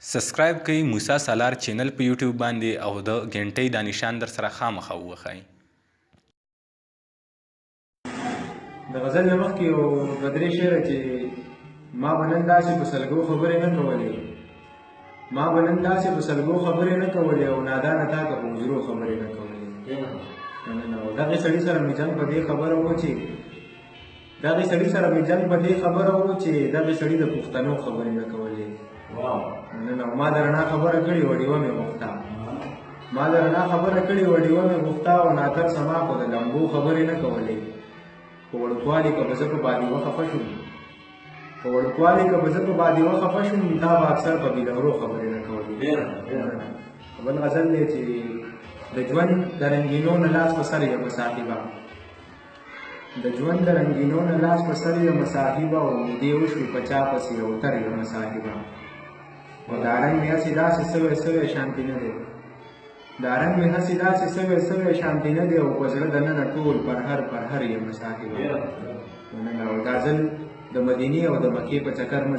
سبسکرایب کړئ موسی سالار چینل په یوټیوب باندې او د غنټۍ د نشان در سره خامخا ووهئ. د غزل نه مخکې یو دوه درې شعره چې ما به نن داسې په سلګو خبرې نه کولې نه کولې او نادانه تا ته په حجرو خبرې نه کولې. دغې سړي سره مې جنګ په دې خبره و چې دغې سړي د پښتنو خبرې نه کولې. ما د رڼا خبره کړې وه ډیوه مې غوښته او ناتر سما خو د لمبو خبرې نه کولې. په وړوکوالي که به زه په بادیوه خفه شوم تا به اکثر په بیلهرو خبرې نه کولې. بل غزل دی چې د ژوند د رنګینو نه لاس په سر یم صاحبه او مودې وشوې په چا پسې اوتر یم صاحبه. او دا رنګ مې هسې داسې سوی شانتي نه دی او په زړه دننه ټول پرهر یم صاحبه. او دا ځل د مدینې او د مکې په چکر مه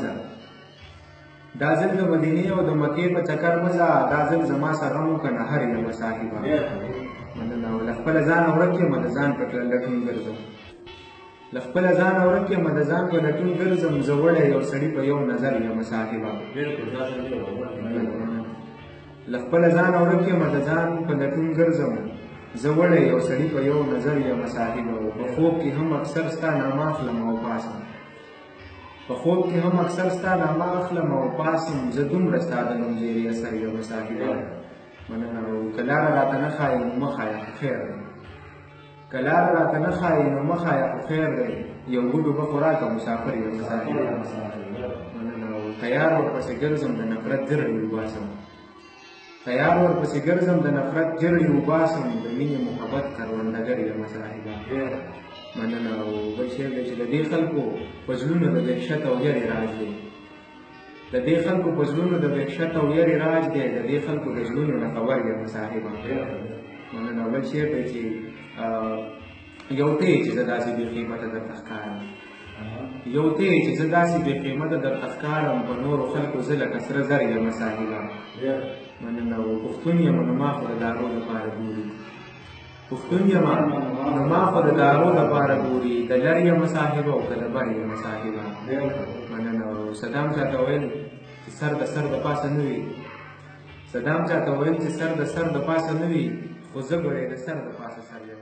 ځه دا ځل زما سره مو که نهر یم صاحبه. او له خپله ځانه ورک یم د ځان په لټون ګرځم زه وړی یو سړي په یو نظر یم صاحبه. له خپله ځانه ورک یم د ځان په لټون ګرځم زه وړی یو سړي په یو نظر یم صاحبه. او په خوب کې هم اکثر ستا نامه اخلم او پاسم زه دومره ستا د نوم زیري اثر یم صاحبه. مننه. او که لاره راته نه ښایي نو مه ښایه خو خیر دی یو ګوډو به خو راکه مسافر یم صاحبه. مننه. او تیار ورپسې ګرځم د نفرت جرړې وباسم د مینې محبت کروندګر یم صاحبه. مننه. او بل شعر دی چې د دې خلکو په زړونو د وحشت او یرې راج دی د دې خلکو د زړونو نه خبر یم صاحبه. مننه. بل شعر دی چې یو ته یې چې زه داسې بې قیمته درته ښکارم په نورو خلکو زه لکه سره زر یم صاحبه. مننه. او پښتون یم نو ما خو د دارو لپاره ګوري د لر یم صاحبه او که د بر یم صاحبه. مننه. او صدام چاته ویل چې سر د پاسه نه وي خو زه ګورې د سر د پاسه سر یم.